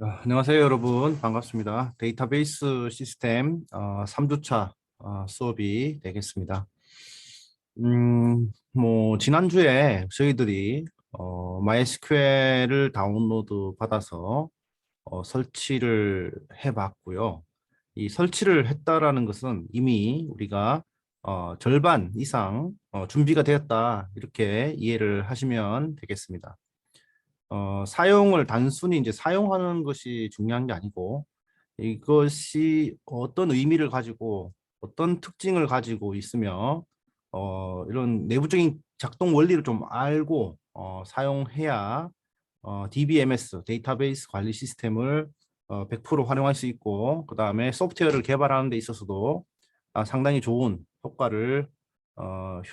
안녕하세요, 여러분. 반갑습니다. 데이터베이스 시스템 3주차 수업이 되겠습니다. 지난주에 저희들이 MySQL을 다운로드 받아서 설치를 해봤고요. 이 설치를 했다라는 것은 이미 우리가 절반 이상 준비가 되었다, 이렇게 이해를 하시면 되겠습니다. 사용을 단순히 이제 사용하는 것이 중요한 게 아니고, 이것이 어떤 의미를 가지고 어떤 특징을 가지고 있으며 이런 내부적인 작동 원리를 좀 알고 사용해야 DBMS 데이터베이스 관리 시스템을 100% 활용할 수 있고, 그 다음에 소프트웨어를 개발하는 데 있어서도 상당히 좋은 효과를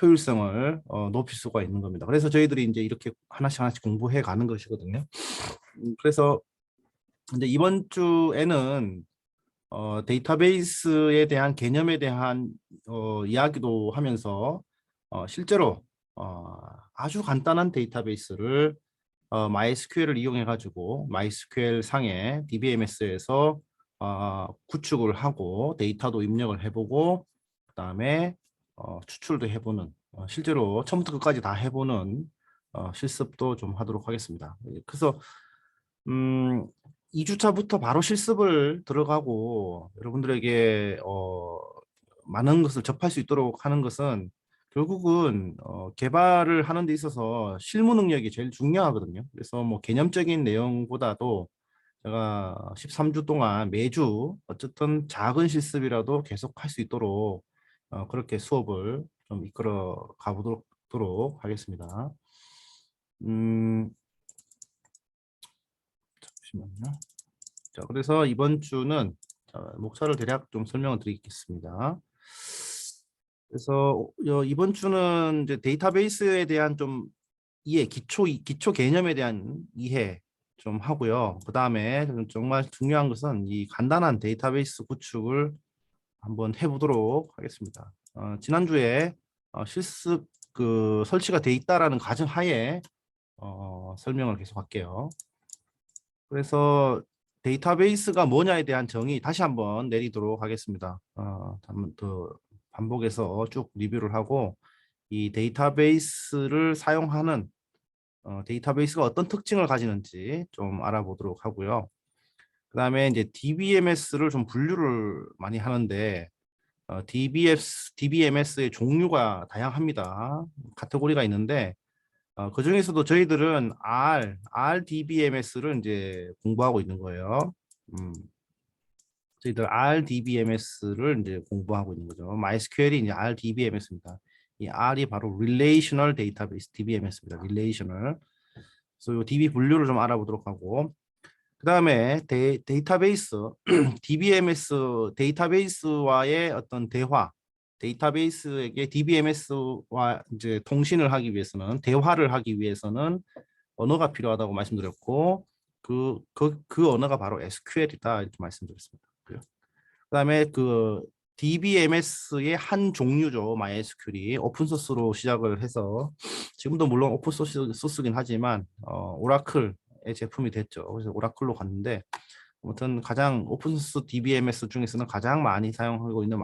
효율성을 높일 수가 있는 겁니다. 그래서 저희들이 이제 이렇게 하나씩 하나씩 공부해 가는 것이거든요. 그래서 이제 이번 주에는 데이터베이스에 대한 개념에 대한 이야기도 하면서 실제로 아주 간단한 데이터베이스를 MySQL을 이용해 가지고 MySQL 상의 DBMS에서 구축을 하고 데이터도 입력을 해보고, 그다음에 추출도 해보는, 실제로 처음부터 끝까지 다 해보는 실습도 좀 하도록 하겠습니다. 그래서 2주차부터 바로 실습을 들어가고 여러분들에게 많은 것을 접할 수 있도록 하는 것은 결국은 개발을 하는 데 있어서 실무 능력이 제일 중요하거든요. 그래서 뭐 개념적인 내용보다도 제가 13주 동안 매주 어쨌든 작은 실습이라도 계속 할 수 있도록 그렇게 수업을 좀 이끌어 가보도록 하겠습니다. 잠시만요. 자, 그래서 이번 주는 목차를 대략 좀 설명을 드리겠습니다. 그래서 이번 주는 이제 데이터베이스에 대한 좀 이해, 기초 개념에 대한 이해 좀 하고요. 그 다음에 정말 중요한 것은 이 간단한 데이터베이스 구축을 한번 해보도록 하겠습니다. 지난주에 실습 설치가 돼 있다라는 가정하에 설명을 계속 할게요. 그래서 데이터베이스가 뭐냐에 대한 정의 다시 한번 내리도록 하겠습니다. 한번 더 반복해서 쭉 리뷰를 하고, 이 데이터베이스를 사용하는 데이터베이스가 어떤 특징을 가지는지 좀 알아보도록 하고요. 그 다음에 이제 DBMS를 좀 분류를 많이 하는데, DBMS의 종류가 다양합니다. 카테고리가 있는데, 그 중에서도 저희들은 RDBMS를 이제 공부하고 있는 거예요. 저희들 RDBMS를 이제 공부하고 있는 거죠. MySQL이 이제 RDBMS입니다. 이 R이 바로 Relational Database DBMS입니다. Relational. 그래서 이 DB 분류를 좀 알아보도록 하고, 그 다음에 데이터베이스 DBMS 데이터베이스와의 어떤 대화, 데이터베이스에게 DBMS와 이제 통신을 하기 위해서는, 대화를 하기 위해서는 언어가 필요하다고 말씀드렸고, 그 언어가 바로 SQL이다, 이렇게 말씀드렸습니다. 그다음에 DBMS의 한 종류죠. MySQL이 오픈소스로 시작을 해서 지금도 물론 오픈소스긴 하지만 오라클의 제품이 됐죠. 그래서 오라클로 갔는데, 아무튼 가장 오픈소스 DBMS 중에서는 가장 많이 사용하고 있는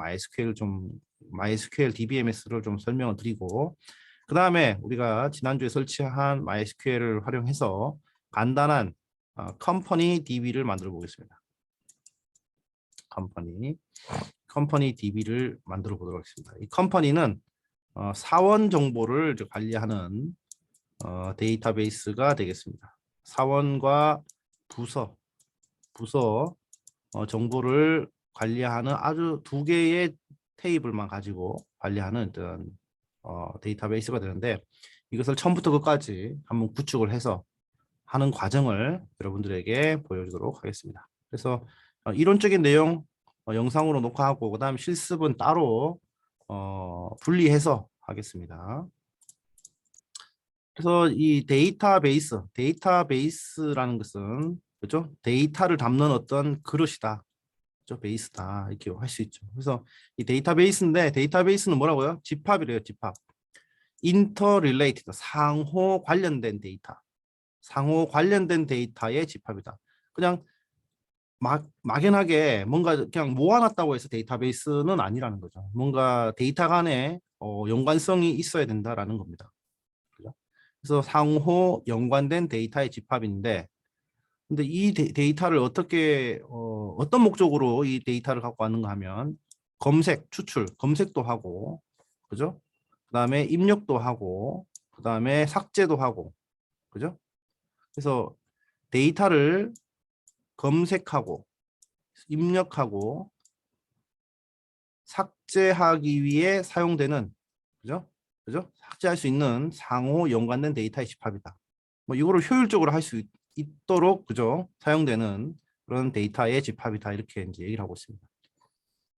MySQL DBMS를 좀 설명을 드리고, 그 다음에 우리가 지난주에 설치한 MySQL을 활용해서 간단한 컴퍼니 DB를 만들어 보겠습니다. 컴퍼니 DB를 만들어 보도록 하겠습니다. 이 컴퍼니는 사원 정보를 관리하는 데이터베이스가 되겠습니다. 사원과 부서 정보를 관리하는 아주 두 개의 테이블만 가지고 관리하는 어떤 데이터베이스가 되는데, 이것을 처음부터 끝까지 한번 구축을 해서 하는 과정을 여러분들에게 보여주도록 하겠습니다. 그래서 이론적인 내용 영상으로 녹화하고, 그 다음 실습은 따로 분리해서 하겠습니다. 그래서 이 데이터베이스라는 것은, 그렇죠? 데이터를 담는 어떤 그릇이다, 그렇죠? 베이스다, 이렇게 할 수 있죠. 그래서 이 데이터베이스인데, 데이터베이스는 뭐라고요? 집합이래요. 집합. 인터릴레이티드, 상호 관련된 데이터의 집합이다. 그냥 막연하게 뭔가 그냥 모아놨다고 해서 데이터베이스는 아니라는 거죠. 뭔가 데이터 간에 연관성이 있어야 된다라는 겁니다. 그죠? 그래서 상호 연관된 데이터의 집합인데, 근데 이 데이터를 어떻게 어떤 목적으로 이 데이터를 갖고 왔는가 하면 검색, 추출, 검색도 하고, 그죠? 그다음에 입력도 하고, 그다음에 삭제도 하고, 그죠? 그래서 데이터를 검색하고 입력하고 삭제하기 위해 사용되는, 그죠? 그죠? 삭제할 수 있는 상호 연관된 데이터의 집합이다. 뭐 이거를 효율적으로 할 수 있도록, 그죠? 사용되는 그런 데이터의 집합이다, 이렇게 이제 얘기를 하고 있습니다.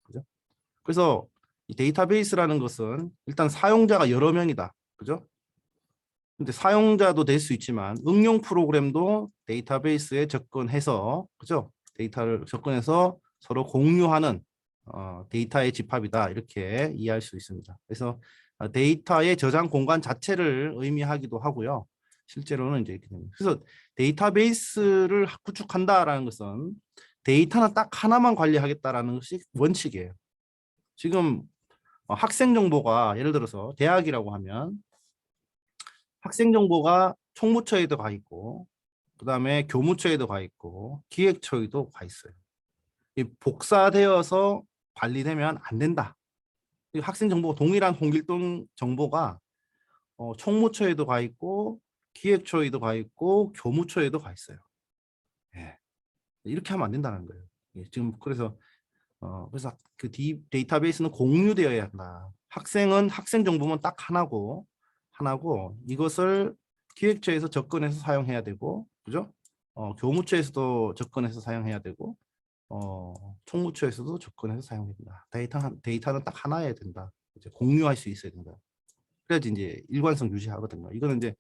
그죠? 그래서 이 데이터베이스라는 것은 일단 사용자가 여러 명이다. 그죠? 근데 사용자도 될 수 있지만 응용 프로그램도 데이터베이스에 접근해서, 그죠? 데이터를 접근해서 서로 공유하는 데이터의 집합이다, 이렇게 이해할 수 있습니다. 그래서 데이터의 저장 공간 자체를 의미하기도 하고요. 실제로는 이제 이렇게 됩니다. 그래서 데이터베이스를 구축한다라는 것은 데이터는 딱 하나만 관리하겠다라는 것이 원칙이에요. 지금 학생 정보가 예를 들어서 대학이라고 하면 학생 정보가 총무처에도 가 있고, 그다음에 교무처에도 가 있고, 기획처에도 가 있어요. 이 복사되어서 관리되면 안 된다. 이 학생 정보가 동일한 홍길동 정보가 총무처에도 가 있고, 기획처에도 가 있고, 교무처에도 가 있어요. 예. 이렇게 하면 안 된다는 거예요. 예, 지금 그래서 그 데이터베이스는 공유되어야 한다. 학생은 학생 정보만 딱 하나고 이것을 기획처에서 접근해서 사용해야 되고, 그죠? 교무처에서도 접근해서 사용해야 되고, 총무처에서도 접근해서 사용해야 된다. 데이터는 딱 하나여야 된다. 이제 공유할 수 있어야 된다. 그래야지 이제 일관성 유지하거든요. 이거는 이제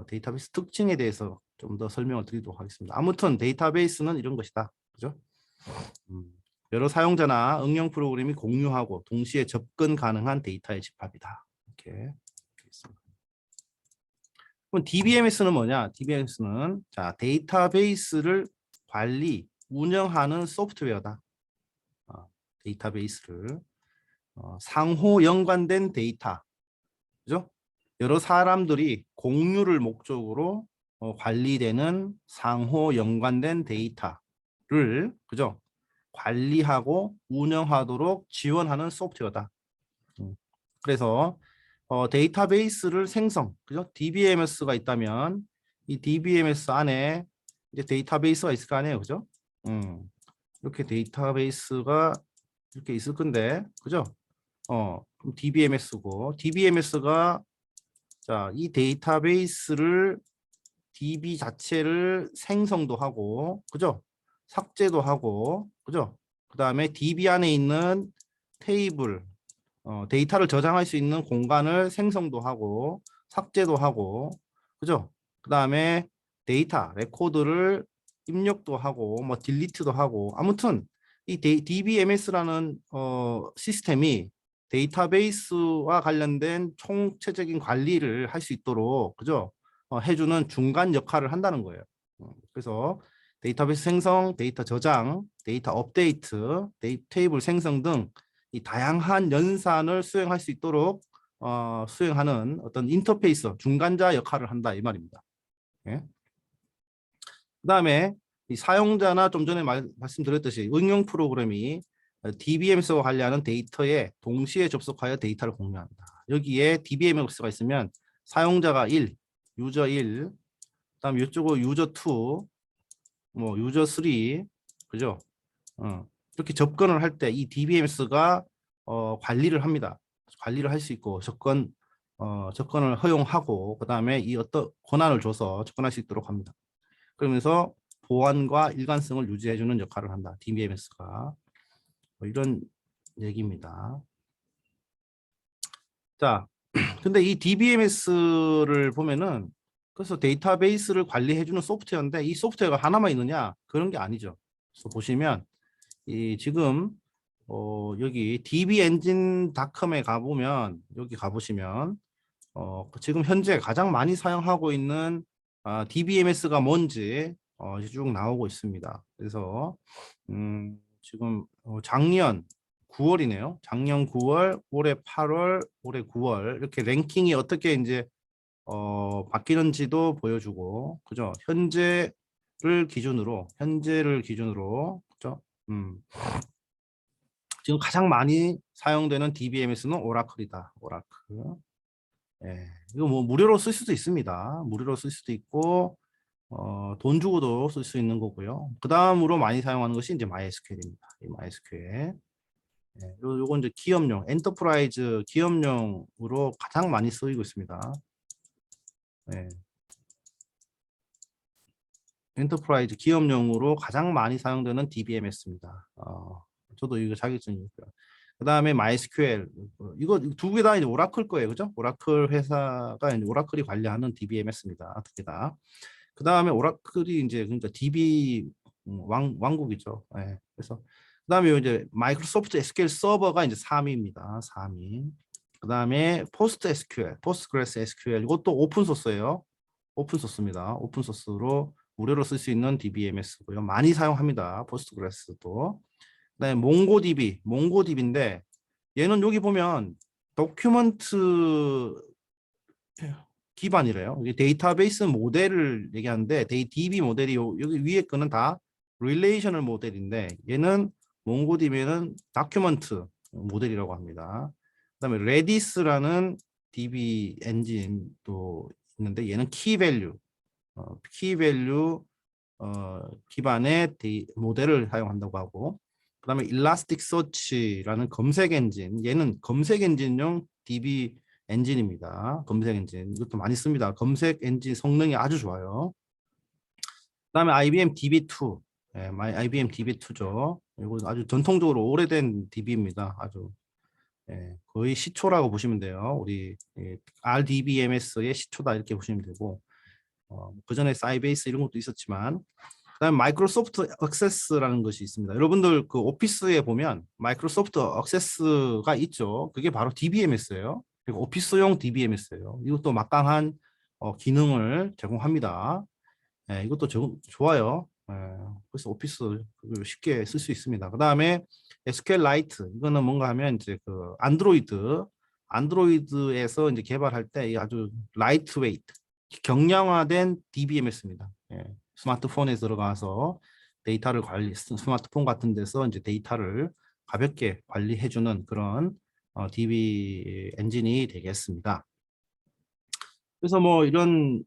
데이터베이스 특징에 대해서 좀 더 설명을 드리도록 하겠습니다. 아무튼 데이터베이스는 이런 것이다. 그죠? 음, 여러 사용자나 응용 프로그램이 공유하고 동시에 접근 가능한 데이터의 집합이다. 이렇게 있습니다. 그럼 DBMS는 뭐냐? DBMS는 자, 데이터베이스를 관리, 운영하는 소프트웨어다. 데이터베이스를 상호 연관된 데이터, 그죠? 여러 사람들이 공유를 목적으로 관리되는 상호 연관된 데이터를, 그죠? 관리하고 운영하도록 지원하는 소프트웨어다. 그래서 데이터베이스를 생성, 그죠? DBMS가 있다면 이 DBMS 안에 이제 데이터베이스가 있을 거 아니에요, 그죠? 이렇게 데이터베이스가 이렇게 있을 건데, 그죠? 그럼 DBMS고, DBMS가 자, 이 데이터베이스를 DB 자체를 생성도 하고, 그죠? 삭제도 하고, 그죠? 그 다음에 DB 안에 있는 테이블, 데이터를 저장할 수 있는 공간을 생성도 하고, 삭제도 하고, 그죠? 그 다음에 데이터, 레코드를 입력도 하고, 뭐 딜리트도 하고, 아무튼 이 DBMS라는 시스템이 데이터베이스와 관련된 총체적인 관리를 할 수 있도록, 그죠? 해주는 중간 역할을 한다는 거예요. 그래서 데이터베이스 생성, 데이터 저장, 데이터 업데이트, 테이블 생성 등 이 다양한 연산을 수행할 수 있도록 수행하는 어떤 인터페이스, 중간자 역할을 한다, 이 말입니다. 예. 그다음에 이 사용자나 좀 전에 말씀드렸듯이 응용 프로그램이 DBMS와 관리하는 데이터에 동시에 접속하여 데이터를 공유한다. 여기에 DBMS가 있으면 사용자가 1, 유저 1, 그다음 이쪽으로 유저 2, 뭐 유저 3, 그죠? 이렇게 접근을 할 때 이 DBMS가 관리를 합니다. 관리를 할 수 있고 접근을 허용하고, 그다음에 이 어떤 권한을 줘서 접근할 수 있도록 합니다. 그러면서 보안과 일관성을 유지해주는 역할을 한다. DBMS가 뭐 이런 얘기입니다. 자, 근데 이 DBMS를 보면은 그래서 데이터베이스를 관리해주는 소프트웨어인데 이 소프트웨어가 하나만 있느냐? 그런 게 아니죠. 그래서 보시면 이 지금 여기 dbengine.com에 가보면, 여기 가보시면 지금 현재 가장 많이 사용하고 있는 DBMS가 뭔지 이제 쭉 나오고 있습니다. 그래서 지금 작년 9월이네요. 작년 9월, 올해 8월, 올해 9월 이렇게 랭킹이 어떻게 이제 바뀌는지도 보여주고, 그죠? 현재를 기준으로, 그죠? 지금 가장 많이 사용되는 DBMS는 오라클이다. 오라클. 예, 이거 뭐 무료로 쓸 수도 있습니다. 무료로 쓸 수도 있고, 돈 주고도 쓸 수 있는 거고요. 그 다음으로 많이 사용하는 것이 이제 MySQL입니다. 이 MySQL. 예, 요건 이제 기업용, 엔터프라이즈 기업용으로 가장 많이 쓰이고 있습니다. 예. 엔터프라이즈 기업용으로 가장 많이 사용되는 DBMS입니다. 저도 이거 자격증이고요. 그 다음에 MySQL, 이거 두 개 다 이제 오라클 거예요, 그죠? 오라클 회사가 이제 오라클이 관리하는 DBMS입니다. 두 개 다. 그 다음에 오라클이 이제 그러니까 DB 왕국이죠. 예. 그래서 그 다음에 이제 마이크로소프트 SQL 서버가 이제 3위입니다. 3위. 그 다음에 포스트 SQL, 포스트그레스 SQL 이것도 오픈 소스예요. 오픈 소스입니다. 오픈 소스로 무료로 쓸 수 있는 DBMS고요. 많이 사용합니다. 포스트그레스도. 그다음에 몽고DB인데 얘는 여기 보면 도큐먼트 기반이래요. 이게 데이터베이스 모델을 얘기하는데 DB 모델이 여기 위에 거는 다 릴레이셔널 모델인데 얘는 몽고DB는 다큐먼트 모델이라고 합니다. 그다음에 레디스라는 DB 엔진도 있는데 얘는 키밸류 기반의 모델을 사용한다고 하고, 그다음에 일라스틱서치라는 검색 엔진, 얘는 검색 엔진용 DB 엔진입니다. 검색 엔진 이것도 많이 씁니다. 검색 엔진 성능이 아주 좋아요. 그다음에 IBM DB2, IBM DB2죠. 이거 아주 전통적으로 오래된 DB입니다. 아주 거의 시초라고 보시면 돼요. 우리 RDBMS의 시초다 이렇게 보시면 되고, 그 전에 사이베이스 이런 것도 있었지만, 그다음에 마이크로소프트 액세스라는 것이 있습니다. 여러분들 그 오피스에 보면 마이크로소프트 액세스가 있죠. 그게 바로 DBMS예요. 그리고 오피스용 DBMS예요. 이것도 막강한 기능을 제공합니다. 이것도 좋아요. 그래서 오피스 쉽게 쓸 수 있습니다. 그다음에 SQLite 이거는 뭔가 하면 이제 그 안드로이드에서 이제 개발할 때 아주 라이트웨이트 경량화된 DBMS입니다. 스마트폰에 들어가서 데이터를 스마트폰 같은 데서 이제 데이터를 가볍게 관리해주는 그런 DB 엔진이 되겠습니다. 그래서 뭐 이런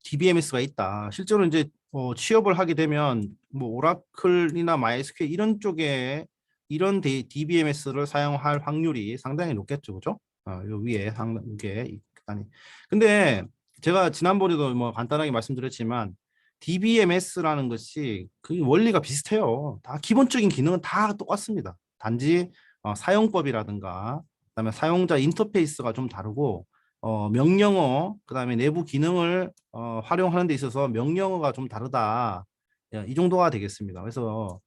DBMS가 있다. 실제로 이제 취업을 하게 되면 뭐 오라클이나 MySQL 이런 쪽에 이런 DBMS를 사용할 확률이 상당히 높겠죠, 그죠? 요 위에 이게 아니. 근데 제가 지난번에도 뭐 간단하게 말씀드렸지만 DBMS라는 것이 그 원리가 비슷해요. 다 기본적인 기능은 다 똑같습니다. 단지 사용법이라든가 그다음에 사용자 인터페이스가 좀 다르고 명령어 그다음에 내부 기능을 활용하는 데 있어서 명령어가 좀 다르다. 이 정도가 되겠습니다. 그래서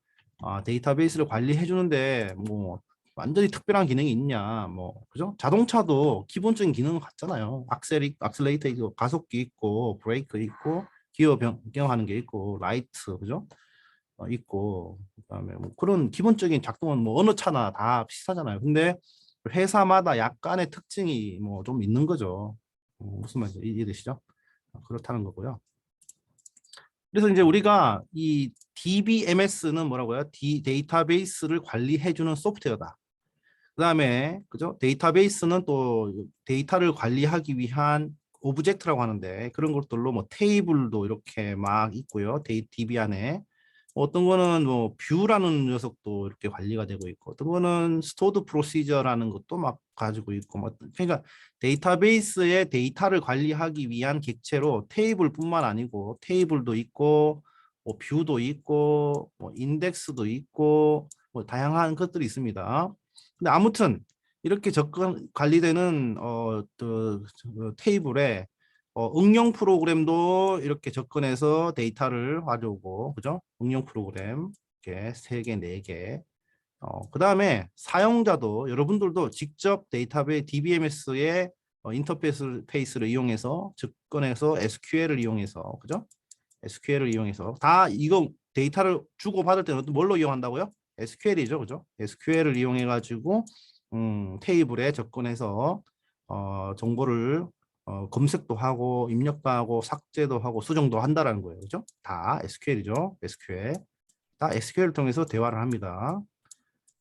데이터베이스를 관리해 주는데 뭐 완전히 특별한 기능이 있냐, 뭐 그죠? 자동차도 기본적인 기능은 같잖아요. 악셀레이터 있고 가속기 있고 브레이크 있고 기어 변경하는 게 있고 라이트 그죠? 있고 그다음에 뭐 그런 기본적인 작동은 뭐 어느 차나 다 비슷하잖아요. 근데 회사마다 약간의 특징이 뭐 좀 있는 거죠. 무슨 말인지 이해되시죠? 그렇다는 거고요. 그래서 이제 우리가 이 DBMS는 뭐라고요? 데이터베이스를 관리해주는 소프트웨어다. 그다음에 그죠? 데이터베이스는 또 데이터를 관리하기 위한 오브젝트라고 하는데 그런 것들로 뭐 테이블도 이렇게 막 있고요. DB 안에 어떤 거는 뭐 뷰라는 녀석도 이렇게 관리가 되고 있고 어떤 거는 스토어드 프로시저라는 것도 막 가지고 있고 뭐 그러니까 데이터베이스의 데이터를 관리하기 위한 객체로 테이블뿐만 아니고 테이블도 있고 뭐 뷰도 있고 뭐 인덱스도 있고 뭐 다양한 것들이 있습니다. 근데 아무튼 이렇게 접근 관리되는 테이블에 응용 프로그램도 이렇게 접근해서 데이터를 가져오고, 그죠? 응용 프로그램 이렇게 3개, 4개. 그다음에 사용자도 여러분들도 직접 데이터베이스 DBMS의 인터페이스를 이용해서 접근해서 SQL을 이용해서, 그죠? SQL을 이용해서 다 이거 데이터를 주고 받을 때는 뭘로 이용한다고요? SQL이죠, 그죠? SQL을 이용해 가지고 테이블에 접근해서 정보를 검색도 하고 입력도 하고 삭제도 하고 수정도 한다라는 거예요, 그죠? 다 SQL이죠, SQL. 다 SQL을 통해서 대화를 합니다.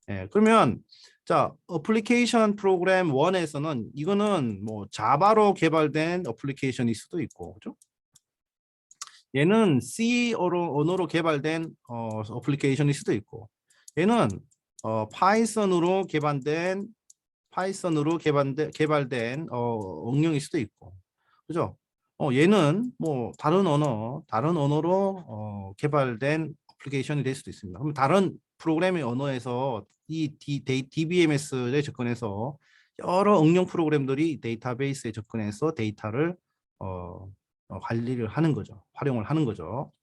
예, 그러면 자, 어플리케이션 프로그램 1에서는 이거는 뭐 자바로 개발된 어플리케이션일 수도 있고, 그죠? 얘는 C 언어로 개발된 어플리케이션일 수도 있고, 얘는 파이썬으로 개발된 응용일 수도 있고, 그죠? 얘는 뭐 다른 언어로 개발된 어플리케이션이 될 수도 있습니다. 그럼 다른 프로그래밍 언어에서 이 DBMS에 접근해서 여러 응용 프로그램들이 데이터베이스에 접근해서 데이터를 관리를 하는 거죠. 활용을 하는 거죠.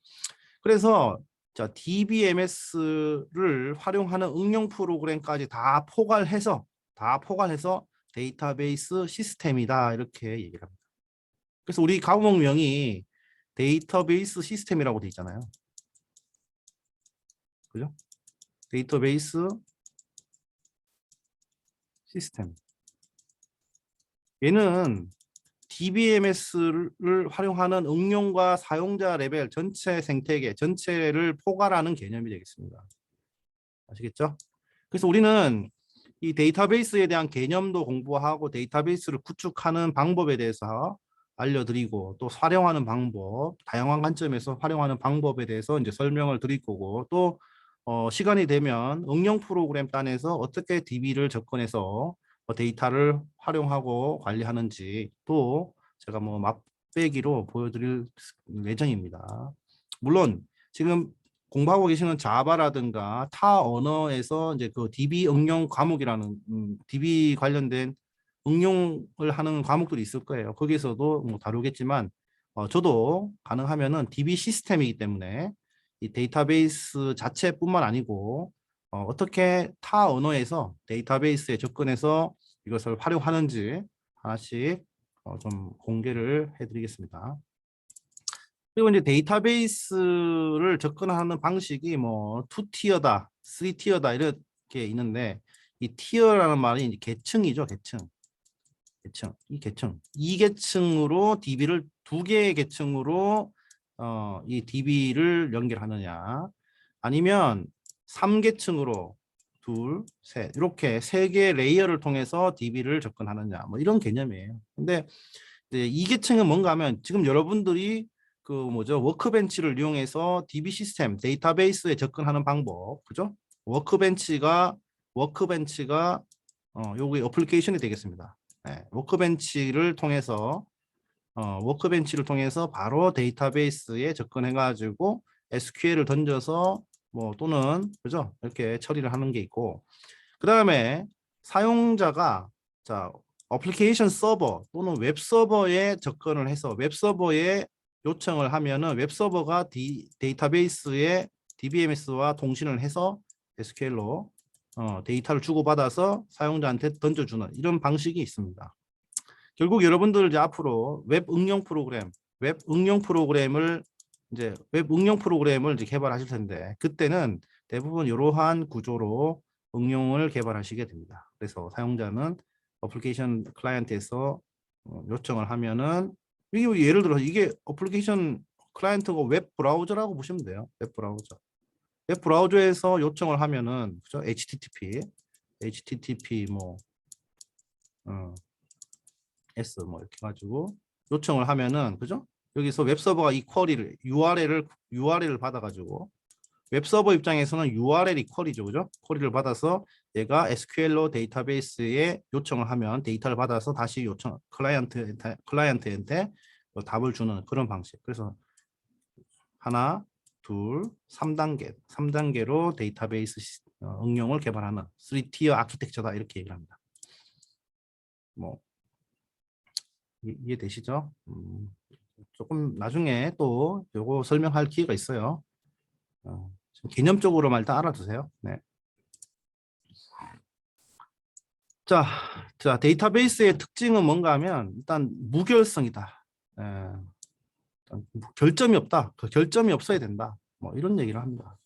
그래서 자, DBMS를 활용하는 응용 프로그램까지 다 포괄해서 데이터베이스 시스템이다 이렇게 얘기를 합니다. 그래서 우리 과목명이 데이터베이스 시스템이라고 돼 있잖아요. 그죠? 데이터베이스 시스템. 얘는 DBMS를 활용하는 응용과 사용자 레벨 전체 생태계 전체를 포괄하는 개념이 되겠습니다. 아시겠죠? 그래서 우리는 이 데이터베이스에 대한 개념도 공부하고 데이터베이스를 구축하는 방법에 대해서 알려드리고 또 활용하는 방법, 다양한 관점에서 활용하는 방법에 대해서 이제 설명을 드릴 거고 또 시간이 되면 응용 프로그램 단에서 어떻게 DB를 접근해서 데이터를 활용하고 관리하는지 또 제가 뭐 맛배기로 보여드릴 예정입니다. 물론 지금 공부하고 계시는 자바라든가 타 언어에서 이제 그 DB 응용 과목이라는 DB 관련된 응용을 하는 과목들이 있을 거예요. 거기서도 뭐 다루겠지만 저도 가능하면은 DB 시스템이기 때문에 이 데이터베이스 자체뿐만 아니고 어떻게 타 언어에서 데이터베이스에 접근해서 이것을 활용하는지 하나씩 좀 공개를 해드리겠습니다. 그리고 이제 데이터베이스를 접근하는 방식이 뭐 2티어다, 3티어다 이렇게 있는데 이 티어라는 말이 이제 계층이죠, 계층. 이 계층으로 DB를 두 개의 계층으로 이 DB를 연결하느냐 아니면 3계층으로 둘, 셋 이렇게 세 개의 레이어를 통해서 DB를 접근하느냐 뭐 이런 개념이에요. 근데 이제 2계층은 뭔가 하면 지금 여러분들이 그 뭐죠? 워크벤치를 이용해서 DB 시스템, 데이터베이스에 접근하는 방법, 그죠? 워크벤치가 요게 어플리케이션이 되겠습니다. 네, 워크벤치를 통해서 바로 데이터베이스에 접근해 가지고 SQL을 던져서 뭐 또는 그죠? 이렇게 처리를 하는 게 있고 그다음에 사용자가 자 어플리케이션 서버 또는 웹 서버에 접근을 해서 웹 서버에 요청을 하면은 웹 서버가 데이터베이스에 DBMS와 통신을 해서 SQL로 데이터를 주고받아서 사용자한테 던져주는 이런 방식이 있습니다. 결국 여러분들 이제 앞으로 웹 응용 프로그램을 이제 개발하실 텐데 그때는 대부분 이러한 구조로 응용을 개발하시게 됩니다. 그래서 사용자는 어플리케이션 클라이언트에서 요청을 하면은 이게 예를 들어서 이게 어플리케이션 클라이언트가 웹 브라우저라고 보시면 돼요. 웹 브라우저. 웹 브라우저에서 요청을 하면은 그죠? HTTP 뭐 S 뭐 이렇게 가지고 요청을 하면은 그죠? 여기서 웹 서버가 이 쿼리를 URL을 받아 가지고 웹 서버 입장에서는 URL이 쿼리죠. 그죠? 쿼리를 받아서 얘가 SQL로 데이터베이스에 요청을 하면 데이터를 받아서 다시 클라이언트한테 답을 주는 그런 방식. 그래서 하나, 둘, 3단계로 데이터베이스 응용을 개발하는 3티어 아키텍처다 이렇게 얘기를 합니다. 뭐 이해되시죠? 조금 나중에 또 요거 설명할 기회가 있어요. 개념적으로만 일단 알아두세요. 네. 자, 데이터베이스의 특징은 뭔가 하면 일단 무결성이다. 결점이 없다. 그 결점이 없어야 된다. 뭐 이런 얘기를 합니다.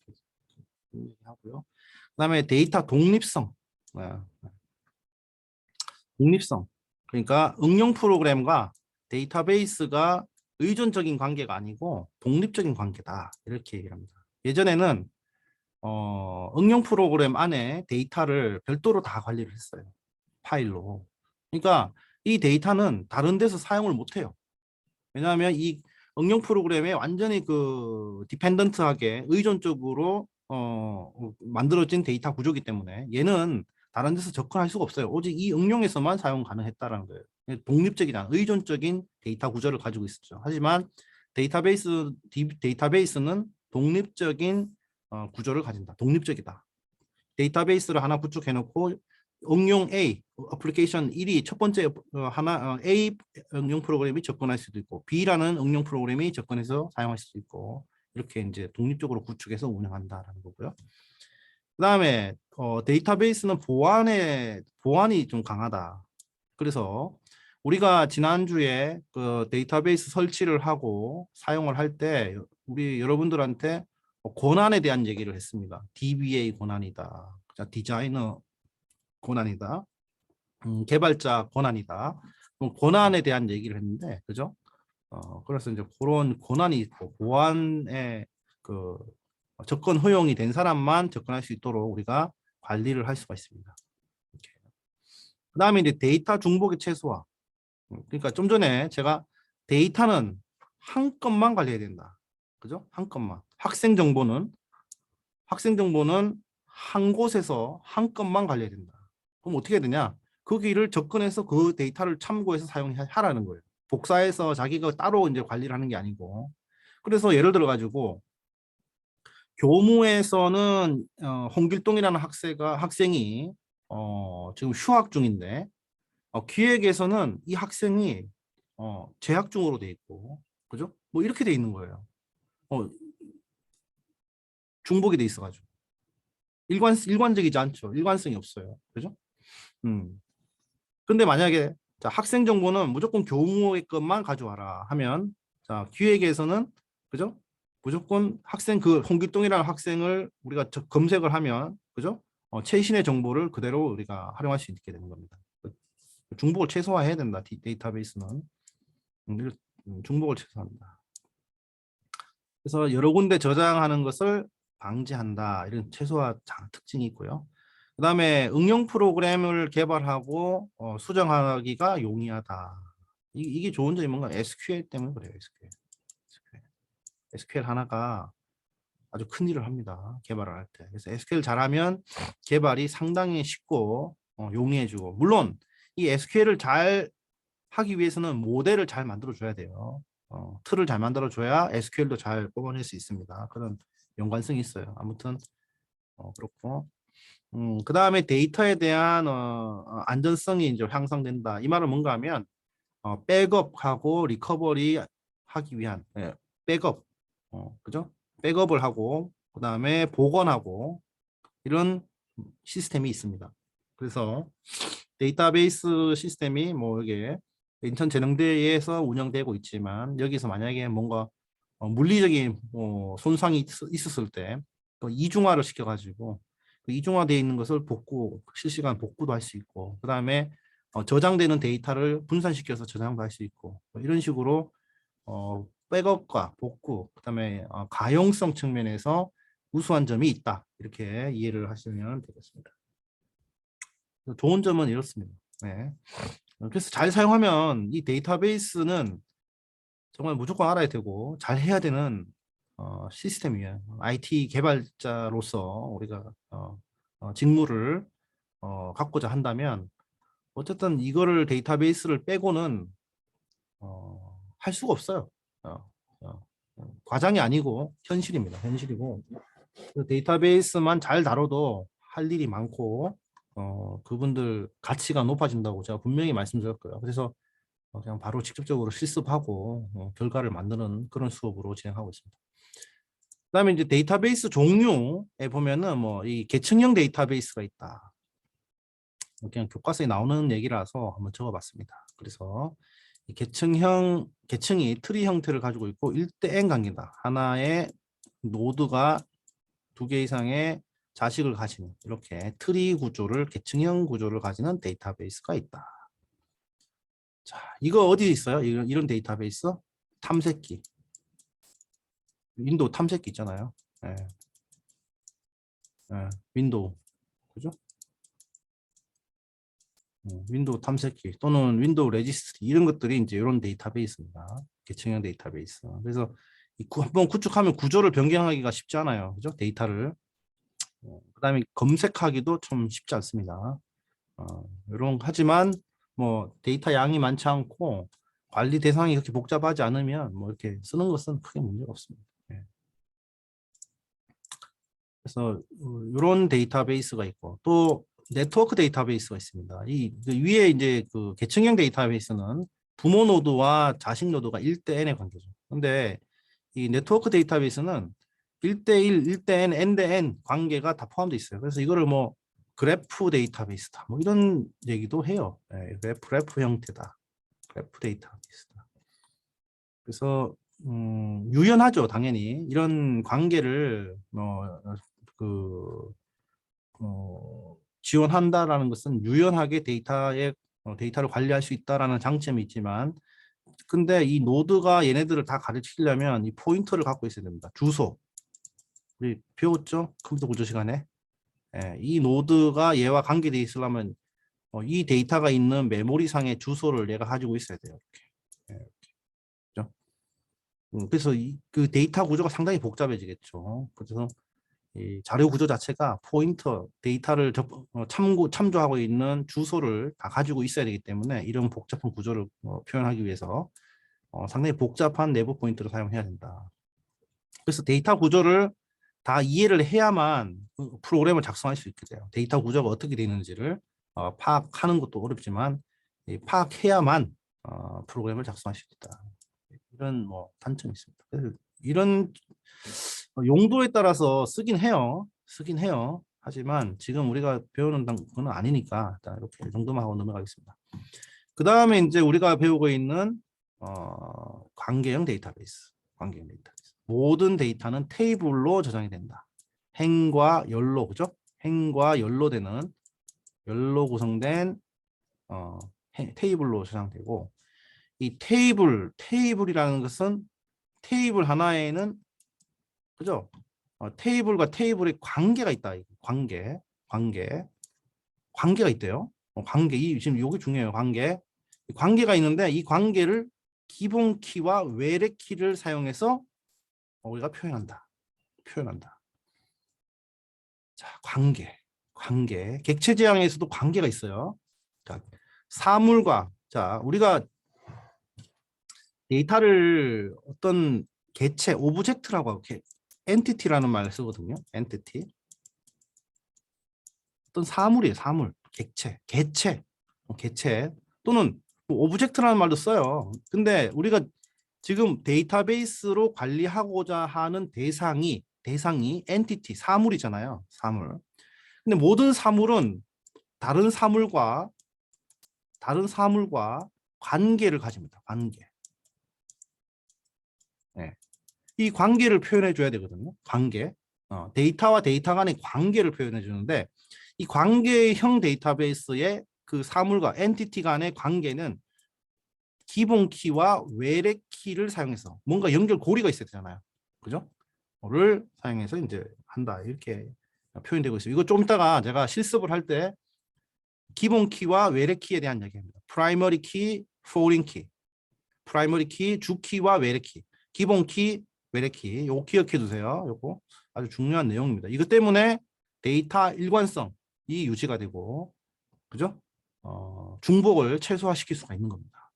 하고요. 그다음에 데이터 독립성. 네. 독립성. 그러니까 응용 프로그램과 데이터베이스가 의존적인 관계가 아니고 독립적인 관계다. 이렇게 얘기를 합니다. 예전에는 응용 프로그램 안에 데이터를 별도로 다 관리를 했어요. 파일로. 그러니까 이 데이터는 다른 데서 사용을 못 해요. 왜냐하면 이 응용 프로그램에 완전히 그 디펜던트하게 의존적으로 만들어진 데이터 구조기 때문에 얘는 다른 데서 접근할 수가 없어요. 오직 이 응용에서만 사용 가능했다라는 거예요. 독립적이지 않은 의존적인 데이터 구조를 가지고 있었죠. 하지만 데이터베이스는 독립적인 구조를 가진다. 독립적이다. 데이터베이스를 하나 구축해놓고 응용 A, 애플리케이션 1이 첫 번째 A 응용 프로그램이 접근할 수도 있고 B라는 응용 프로그램이 접근해서 사용할 수도 있고 이렇게 이제 독립적으로 구축해서 운영한다라는 거고요. 그다음에 데이터베이스는 보안이 좀 강하다. 그래서 우리가 지난주에 그 데이터베이스 설치를 하고 사용을 할 때 우리 여러분들한테 권한에 대한 얘기를 했습니다. DBA 권한이다. 디자이너 권한이다. 개발자 권한이다. 권한에 대한 얘기를 했는데, 그죠? 그래서 이제 그런 권한이 있고 보안에 그 접근 허용이 된 사람만 접근할 수 있도록 우리가 관리를 할 수가 있습니다. 그 다음에 이제 데이터 중복의 최소화. 그러니까 좀 전에 제가 데이터는 한 건만 관리해야 된다. 그죠? 한 건만. 학생 정보는 한 곳에서 한 건만 관리해야 된다. 그럼 어떻게 해야 되냐? 거기를 접근해서 그 데이터를 참고해서 사용하라는 거예요. 복사해서 자기가 따로 이제 관리를 하는 게 아니고. 그래서 예를 들어 가지고 교무에서는 홍길동이라는 학생이 지금 휴학 중인데 기획에서는 이 학생이 재학 중으로 돼 있고, 그죠? 뭐 이렇게 돼 있는 거예요. 중복이 돼 있어가지고 일관적이지 않죠. 일관성이 없어요. 그죠? 근데 만약에 자, 학생 정보는 무조건 교무의 것만 가져와라 하면 자, 기획에서는 그죠? 무조건 학생 그 홍길동이라는 학생을 우리가 검색을 하면 그죠? 최신의 정보를 그대로 우리가 활용할 수 있게 되는 겁니다. 중복을 최소화해야 된다. 데이터베이스는 중복을 최소화한다. 그래서 여러 군데 저장하는 것을 방지한다. 이런 최소화 특징이 있고요. 그 다음에 응용 프로그램을 개발하고 수정하기가 용이하다. 이게 좋은 점이 뭔가 SQL 때문에 그래요. SQL 하나가 아주 큰 일을 합니다. 개발을 할 때. 그래서 SQL 잘하면 개발이 상당히 쉽고 용이해지고 물론 이 SQL을 잘 하기 위해서는 모델을 잘 만들어줘야 돼요. 틀을 잘 만들어줘야 SQL도 잘 뽑아낼 수 있습니다. 그런 연관성이 있어요. 아무튼 그렇고 그 다음에 데이터에 대한 안전성이 이제 향상된다. 이 말은 뭔가 하면 백업하고 리커버리 하기 위한 백업, 그죠? 백업을 하고 그 다음에 복원하고 이런 시스템이 있습니다. 그래서 데이터베이스 시스템이 뭐 이게 인천재능대에서 운영되고 있지만 여기서 만약에 뭔가 물리적인 손상이 있었을 때 이중화를 시켜가지고 이중화되어 있는 것을 실시간 복구도 할 수 있고 그 다음에 저장되는 데이터를 분산시켜서 저장도 할 수 있고 이런 식으로 백업과 복구 그 다음에 가용성 측면에서 우수한 점이 있다 이렇게 이해를 하시면 되겠습니다. 좋은 점은 이렇습니다. 네. 그래서 잘 사용하면 이 데이터베이스는 정말 무조건 알아야 되고 잘 해야 되는 시스템이에요. IT 개발자로서 우리가 직무를 갖고자 한다면 어쨌든 이거를 데이터베이스를 빼고는 할 수가 없어요. 과장이 아니고 현실입니다. 현실이고 데이터베이스만 잘 다뤄도 할 일이 많고 그분들 가치가 높아진다고 제가 분명히 말씀드렸고요. 그래서 그냥 바로 직접적으로 실습하고 결과를 만드는 그런 수업으로 진행하고 있습니다. 그다음에 이제 데이터베이스 종류에 보면은 뭐 이 계층형 데이터베이스가 있다. 그냥 교과서에 나오는 얘기라서 한번 적어봤습니다. 그래서 이 계층이 트리 형태를 가지고 있고 1대 N 관계다. 하나의 노드가 2개 이상의 자식을 가지는 이렇게 트리 구조를 계층형 구조를 가지는 데이터베이스가 있다. 자, 이거 어디 있어요? 이런 데이터베이스? 탐색기. 윈도우 탐색기 있잖아요. 예, 예, 윈도우. 그죠? 윈도우 탐색기 또는 윈도우 레지스트리 이런 것들이 이제 이런 데이터베이스입니다. 계층형 데이터베이스. 그래서 한번 구축하면 구조를 변경하기가 쉽지 않아요. 그죠? 데이터를. 그다음에 검색하기도 좀 쉽지 않습니다. 하지만 뭐 데이터 양이 많지 않고 관리 대상이 그렇게 복잡하지 않으면 뭐 이렇게 쓰는 것은 크게 문제가 없습니다. 예. 그래서 이런 데이터베이스가 있고 또 네트워크 데이터베이스가 있습니다. 그 위에 이제 그 계층형 데이터베이스는 부모 노드와 자식 노드가 1대 N의 관계죠. 근데 이 네트워크 데이터베이스는 1대1, 1대 N, N-대-N 관계가 다 포함되어 있어요. 그래서 이거를 뭐 그래프 데이터베이스다. 뭐 이런 얘기도 해요. 네, 그래프 형태다. 그래프 데이터베이스다. 그래서 유연하죠, 당연히. 이런 관계를 지원한다라는 것은 유연하게 데이터를 관리할 수 있다라는 장점이 있지만, 근데 이 노드가 얘네들을 다 가르치려면 이 포인터를 갖고 있어야 됩니다. 주소. 우리 배웠죠? 컴퓨터 구조 시간에. 예, 이 노드가 얘와 관계되어 있으려면 이 데이터가 있는 메모리상의 주소를 얘가 가지고 있어야 돼요. 이렇게. 예, 그렇죠? 그래서 그 데이터 구조가 상당히 복잡해지겠죠. 그래서 이 자료 구조 자체가 포인터, 데이터를 참조하고 있는 주소를 다 가지고 있어야 되기 때문에 이런 복잡한 구조를 표현하기 위해서 상당히 복잡한 내부 포인터를 사용해야 된다. 그래서 데이터 구조를 다 이해를 해야만 프로그램을 작성할 수 있게 돼요. 데이터 구조가 어떻게 되는지를 파악하는 것도 어렵지만 파악해야만 프로그램을 작성할 수 있다. 이런 뭐 단점이 있습니다. 그래서 이런 용도에 따라서 쓰긴 해요. 하지만 지금 우리가 배우는 건 아니니까 일단 이렇게 정도만 하고 넘어가겠습니다. 그 다음에 이제 우리가 배우고 있는 관계형 데이터베이스. 모든 데이터는 테이블로 저장이 된다. 행과 열로, 그죠? 행과 열로 구성된 테이블로 저장되고, 이 테이블이라는 것은 테이블 하나에는, 그죠? 테이블과 테이블의 관계가 있다. 관계가 있대요. 지금 이게 중요해요. 관계가 있는데 이 관계를 기본 키와 외래 키를 사용해서 우리가 표현한다. 자, 관계. 객체 지향에서도 관계가 있어요. 자, 우리가 데이터를 어떤 개체, 오브젝트라고 하고 엔티티라는 말을 쓰거든요. 엔티티. 어떤 사물이에요. 개체 또는 오브젝트라는 말도 써요. 근데 우리가 지금 데이터베이스로 관리하고자 하는 대상이 엔티티, 사물이잖아요. 근데 모든 사물은 다른 사물과 관계를 가집니다. 네. 이 관계를 표현해 줘야 되거든요. 데이터와 데이터 간의 관계를 표현해 주는데 이 관계형 데이터베이스의 그 사물과 엔티티 간의 관계는 기본 키와 외래 키를 사용해서 뭔가 연결고리가 있어야 되잖아요. 그죠? 를 사용해서 이제 한다. 이렇게 표현되고 있어요. 이거 좀 이따가 제가 실습을 할 때 기본 키와 외래 키에 대한 이야기입니다. 프라이머리 키, 포린 키. 프라이머리 키, 주 키와 외래 키. 기본 키, 외래 키. 요거 기억해 두세요. 요거 아주 중요한 내용입니다. 이것 때문에 데이터 일관성이 유지가 되고, 그죠? 중복을 최소화시킬 수가 있는 겁니다.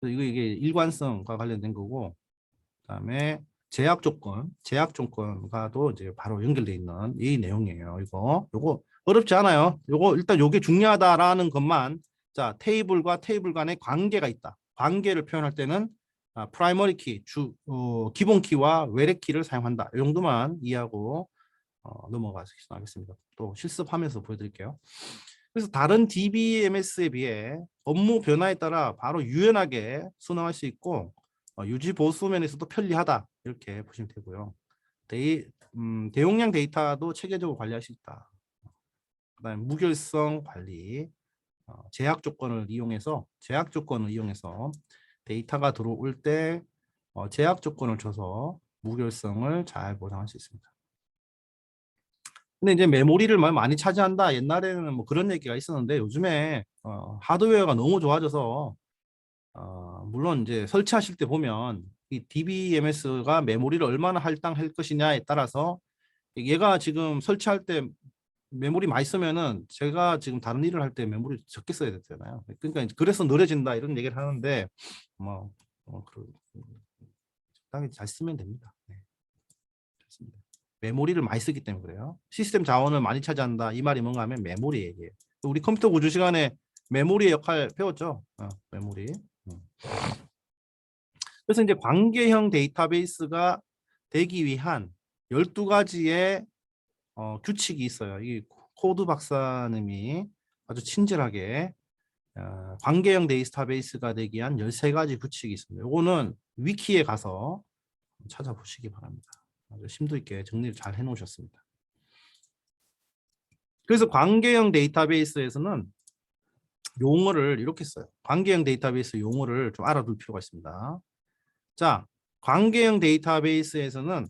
이게 일관성과 관련된 거고, 그다음에 제약 조건과도 이제 바로 연결되어 있는 이 내용이에요. 요거 어렵지 않아요. 일단 요게 중요하다라는 것만, 자, 테이블과 테이블 간의 관계가 있다. 관계를 표현할 때는 프라이머리 키, 기본 키와 외래 키를 사용한다. 이 정도만 이해하고 넘어가겠습니다. 또 실습하면서 보여드릴게요. 그래서 다른 DBMS에 비해 업무 변화에 따라 바로 유연하게 순항할 수 있고 유지 보수 면에서도 편리하다 이렇게 보시면 되고요. 대용량 데이터도 체계적으로 관리할 수 있다. 그다음에 무결성 관리, 제약 조건을 이용해서 데이터가 들어올 때 제약 조건을 줘서 무결성을 잘 보장할 수 있습니다. 근데 이제 메모리를 많이 차지한다. 옛날에는 뭐 그런 얘기가 있었는데 요즘에 하드웨어가 너무 좋아져서 물론 이제 설치하실 때 보면 이 DBMS가 메모리를 얼마나 할당할 것이냐에 따라서 얘가 지금 설치할 때 메모리 많이 쓰면은 제가 지금 다른 일을 할 때 메모리 적게 써야 되잖아요. 그러니까 그래서 느려진다 이런 얘기를 하는데 뭐 적당히 잘 쓰면 됩니다. 네. 좋습니다. 메모리를 많이 쓰기 때문에 그래요. 시스템 자원을 많이 차지한다. 이 말이 뭔가 하면 메모리 얘기예요. 우리 컴퓨터 구조 시간에 메모리의 역할 배웠죠? 메모리. 그래서 이제 관계형 데이터베이스가 되기 위한 12가지의 규칙이 있어요. 이 코드 박사님이 아주 친절하게 관계형 데이터베이스가 되기 위한 13가지 규칙이 있습니다. 이거는 위키에 가서 찾아보시기 바랍니다. 아주 심도 있게 정리를 잘 해놓으셨습니다. 그래서 관계형 데이터베이스에서는 용어를 이렇게 써요. 관계형 데이터베이스 용어를 좀 알아둘 필요가 있습니다. 자, 관계형 데이터베이스에서는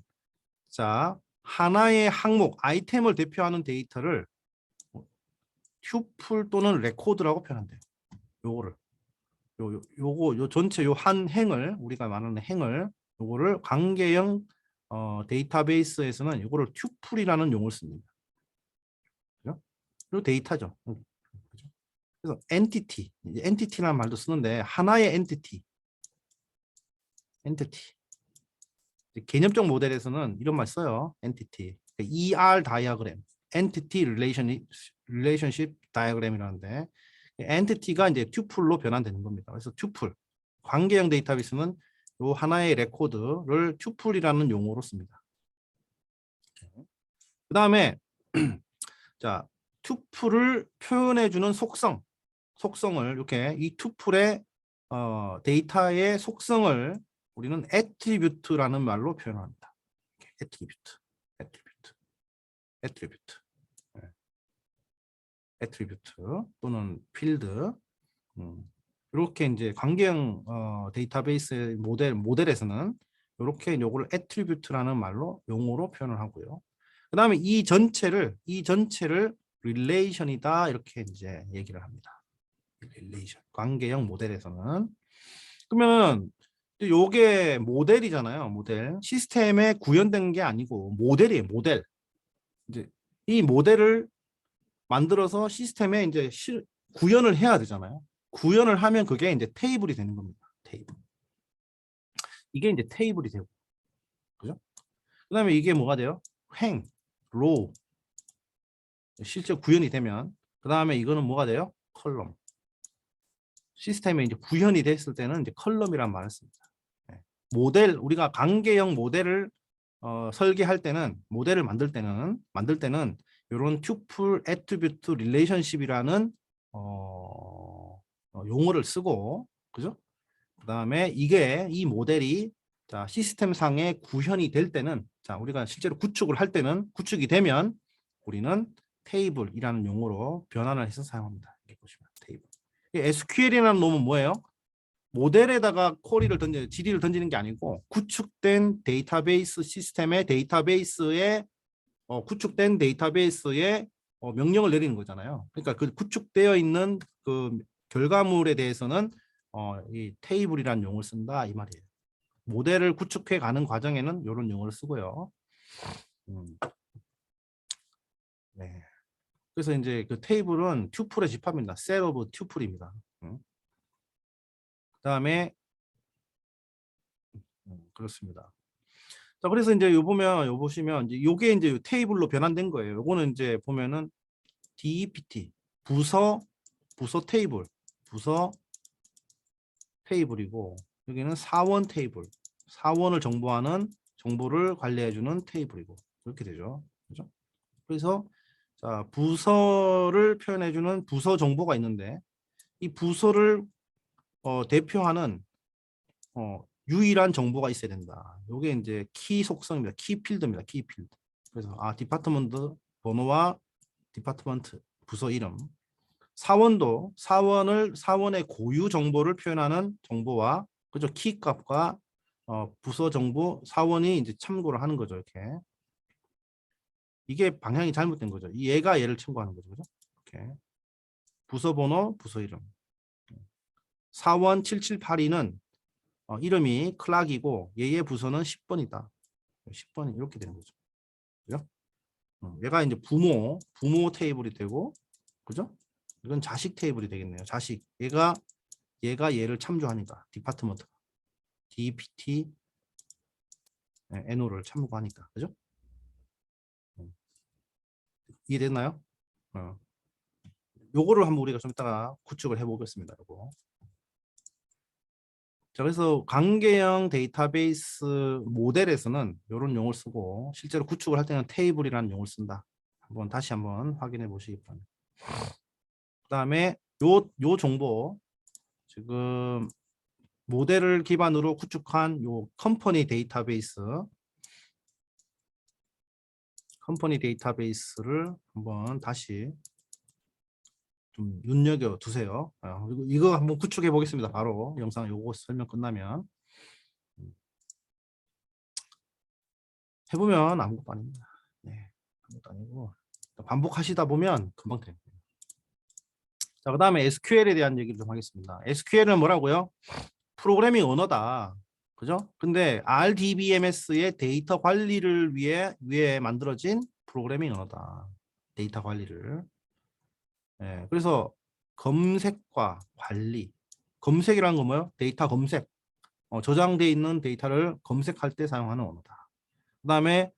자, 하나의 항목, 아이템을 대표하는 데이터를 튜플 또는 레코드라고 표현한대요. 요거를. 요 전체 요 한 행을, 우리가 말하는 행을, 요거를 관계형 데이터베이스에서는 요거를 튜플이라는 용어를 씁니다. 그죠? 요 데이터죠. 그죠? 그래서 엔티티라는 말도 쓰는데 하나의 엔티티. 개념적 모델에서는 이런 말 써요. 엔티티. ER 다이어그램. 엔티티 릴레이션십 다이어그램이라는데 엔티티가 이제 튜플로 변환되는 겁니다. 그래서 튜플. 관계형 데이터베이스는 요 하나의 레코드를 튜플이라는 용어로 씁니다. 그다음에 자, 튜플을 표현해 주는 속성을 이렇게 이 튜플의 데이터의 속성을 우리는 애트리뷰트라는 말로 표현합니다. 애트리뷰트 또는 필드. 이렇게 이제 관계형 데이터베이스 모델에서는 이렇게 요걸 애트리뷰트라는 말로 용어로 표현을 하고요. 그다음에 이 전체를 릴레이션이다 이렇게 이제 얘기를 합니다. 릴레이션. 관계형 모델에서는 그러면 요게 모델이잖아요. 모델. 시스템에 구현된 게 아니고 모델이에요. 모델. 이제 이 모델을 만들어서 시스템에 이제 구현을 해야 되잖아요. 구현을 하면 그게 이제 테이블이 되는 겁니다. 테이블. 이게 이제 테이블이 되고. 그죠? 그다음에 이게 뭐가 돼요? 횡, 로우. 실제 구현이 되면 그다음에 이거는 뭐가 돼요? 컬럼. 시스템에 이제 구현이 됐을 때는 이제 컬럼이란 말을 씁니다. 모델 우리가 관계형 모델을 설계할 때는 모델을 만들 때는 이런 튜플 애트리뷰트 릴레이션십이라는 용어를 쓰고 그죠? 그다음에 이 모델이 자, 시스템 상에 구현이 될 때는 자, 우리가 실제로 구축을 할 때는 구축이 되면 우리는 테이블이라는 용어로 변환을 해서 사용합니다. 이렇게 보시면 테이블. SQL이라는 놈은 뭐예요? 모델에다가 지리를 던지는 게 아니고 구축된 데이터베이스 시스템의 데이터베이스에 구축된 데이터베이스에 명령을 내리는 거잖아요. 그러니까 그 구축되어 있는 그 결과물에 대해서는 이 테이블이라는 용어를 쓴다 이 말이에요. 모델을 구축해 가는 과정에는 이런 용어를 쓰고요. 네. 그래서 이제 그 테이블은 튜플의 집합입니다. 셋 오브 튜플입니다. 그다음에 그렇습니다. 자, 그래서 이제 요 보시면 이제 요게 이제 테이블로 변환된 거예요. 요거는 이제 보면은 DEPT 부서 테이블이고 여기는 사원 테이블. 사원을 정보를 관리해 주는 테이블이고 이렇게 되죠. 그죠? 그래서 자, 부서를 표현해주는 부서 정보가 있는데 이 부서를 대표하는 유일한 정보가 있어야 된다. 이게 이제 키 속성입니다. 키 필드입니다. 키 필드. 그래서 디파트먼트 번호와 디파트먼트 부서 이름. 사원도 사원의 고유 정보를 표현하는 정보와 그죠? 키 값과 부서 정보 사원이 이제 참고를 하는 거죠. 이렇게. 이게 방향이 잘못된 거죠. 얘가 얘를 참고하는 거죠. 그죠? 이렇게. 부서 번호, 부서 이름. 사원 7782는 이름이 클락이고 얘의 부서는 10번이다. 10번이 이렇게 되는 거죠. 그죠? 얘가 이제 부모 테이블이 되고 그죠? 이건 자식 테이블이 되겠네요. 자식. 얘가 얘를 참조하니까 디파트먼트 DPT NO를 참고하니까. 그죠? 이해됐나요? 요거를 한번 우리가 좀 이따가 구축을 해 보겠습니다. 요거. 자, 그래서 관계형 데이터베이스 모델에서는 이런 용어를 쓰고 실제로 구축을 할 때는 테이블이라는 용어를 쓴다. 다시 한번 확인해 보시기 바랍니다. 그다음에 요 정보 지금 모델을 기반으로 구축한 요 컴퍼니 데이터베이스를 한번 다시 좀 눈여겨 두세요. 이거 한번 구축해 보겠습니다. 바로 영상 요거 설명 끝나면 해보면 아무것도 아닙니다. 네, 아무것도 아니고 반복하시다 보면 금방 됩니다. 자, 그다음에 SQL에 대한 얘기를 좀 하겠습니다. SQL은 뭐라고요? 프로그래밍 언어다. 그죠? 근데 RDBMS의 데이터 관리를 위해 만들어진 프로그래밍 언어다. 데이터 관리를. 예, 그래서 검색과 관리. 검색이라는 건 뭐예요? 데이터 검색. 저장돼 있는 데이터를 검색할 때 사용하는 언어다. 그다음에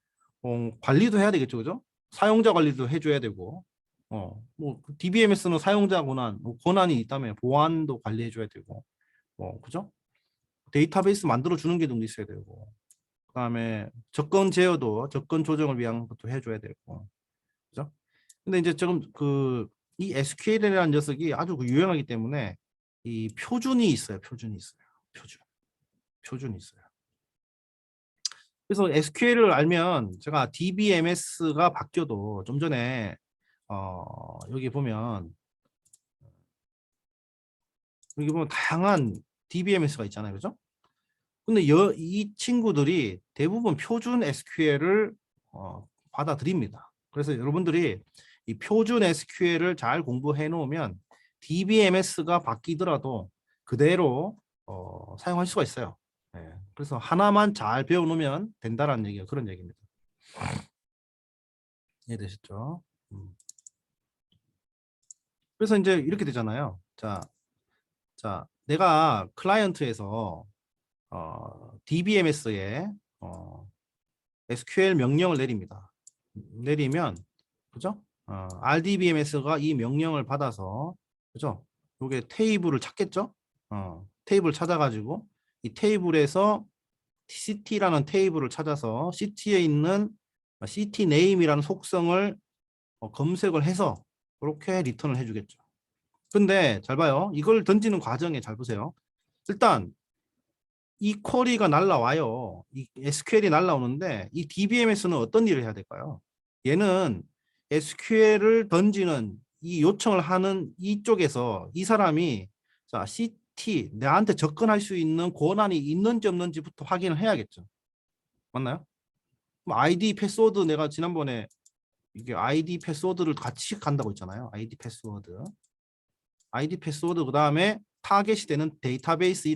관리도 해야 되겠죠, 그죠? 사용자 관리도 해줘야 되고, 뭐 DBMS는 사용자 권한, 권한이 있다면 보안도 관리해줘야 되고, 그죠? 데이터베이스 만들어 주는 기능도 있어야 되고, 그다음에 접근 제어도 접근 조정을 위한 것도 해줘야 되고, 그죠? 근데 이제 지금 이 SQL이라는 녀석이 아주 유용하기 때문에 이 표준이 있어요. 표준이 있어요. 그래서 SQL을 알면 제가 DBMS가 바뀌어도 좀 전에 여기 보면 다양한 DBMS가 있잖아요. 그죠? 근데 이 친구들이 대부분 표준 SQL을 받아들입니다. 그래서 여러분들이 이 표준 SQL을 잘 공부해 놓으면 DBMS가 바뀌더라도 그대로 사용할 수가 있어요. 네. 그래서 하나만 잘 배워놓으면 된다라는 얘기가 그런 얘기입니다. 이해되셨죠? 그래서 이제 이렇게 되잖아요. 자, 내가 클라이언트에서 DBMS에 SQL 명령을 내리면 그죠? RDBMS가 이 명령을 받아서 그죠? 요게 테이블을 찾겠죠? 테이블을 찾아가지고 이 테이블에서 CT라는 테이블을 찾아서 CT에 있는 CT 네임이라는 속성을 검색을 해서 그렇게 리턴을 해주겠죠. 근데 잘 봐요. 이걸 던지는 과정에 잘 보세요. 일단 이 쿼리가 날라와요. 이 SQL이 날라오는데 이 DBMS는 어떤 일을 해야 될까요? 얘는 SQL을 던지는 이 요청을 하는 이쪽에서 이 사람이 자 CT 나한테 접근할 수 있는 권한이 있는지 없는지부터 확인을 해야겠죠. 맞나요? 아이디 패스워드 내가 지난번에 이게 아이디 패스워드를 같이 간다고 했잖아요. 아이디 패스워드 그다음에 타겟이 되는 데이터베이스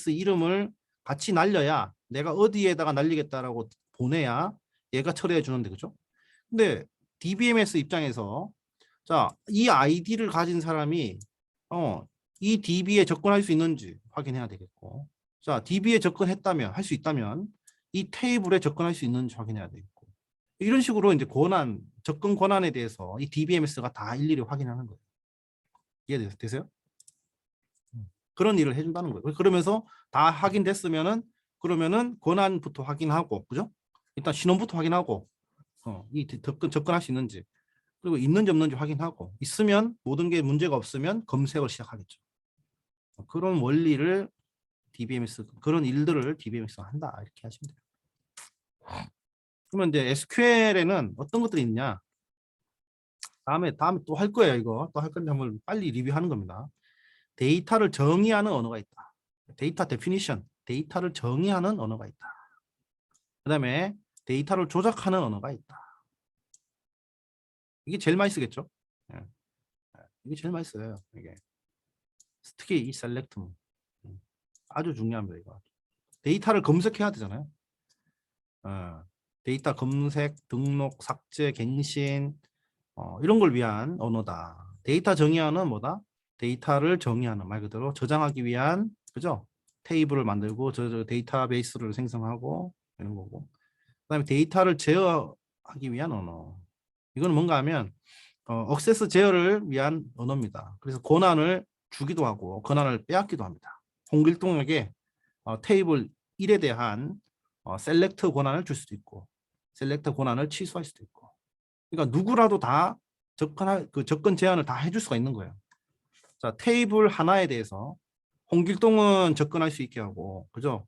이름을 같이 날려야 내가 어디에다가 날리겠다라고 보내야 얘가 처리해 주는데 그죠? 근데 DBMS 입장에서 자, 이 아이디를 가진 사람이 이 DB에 접근할 수 있는지 확인해야 되겠고 자, DB에 접근했다면 할 수 있다면 이 테이블에 접근할 수 있는지 확인해야 되겠고 이런 식으로 이제 접근 권한에 대해서 이 DBMS가 다 일일이 확인하는 거예요. 이해되세요? 그런 일을 해준다는 거예요. 그러면서 다 확인됐으면은 그러면은 권한부터 확인하고 그죠? 일단 신원부터 확인하고 접근할 수 있는지, 그리고 있는지 없는지 확인하고, 있으면 모든 게 문제가 없으면 검색을 시작하겠죠. 그런 원리를 DBMS, 그런 일들을 DBMS가 한다, 이렇게 하시면 돼요. 그러면 이제 SQL에는 어떤 것들이 있냐? 다음에 또 할 거예요. 이거 또 할 건데 한번 빨리 리뷰하는 겁니다. 데이터를 정의하는 언어가 있다. 데이터 데피니션, 데이터를 정의하는 언어가 있다. 그 다음에 데이터를 조작하는 언어가 있다. 이게 제일 많이 쓰겠죠? 예. 이게 제일 많이 써요. 이게 특히 이 셀렉트 아주 중요합니다. 이거 데이터를 검색해야 되잖아요. 데이터 검색, 등록, 삭제, 갱신 이런 걸 위한 언어다. 데이터 정의하는 뭐다? 데이터를 정의하는, 말 그대로 저장하기 위한, 그죠? 테이블을 만들고 저 데이터베이스를 생성하고 이런 거고. 그다음에 데이터를 제어하기 위한 언어. 이거는 뭔가 하면 억세스 제어를 위한 언어입니다. 그래서 권한을 주기도 하고 권한을 빼앗기도 합니다. 홍길동에게 테이블 1에 대한 셀렉트 권한을 줄 수도 있고 셀렉트 권한을 취소할 수도 있고. 그러니까 누구라도 다 접근 제한을 다 해줄 수가 있는 거예요. 자, 테이블 하나에 대해서 홍길동은 접근할 수 있게 하고, 그죠?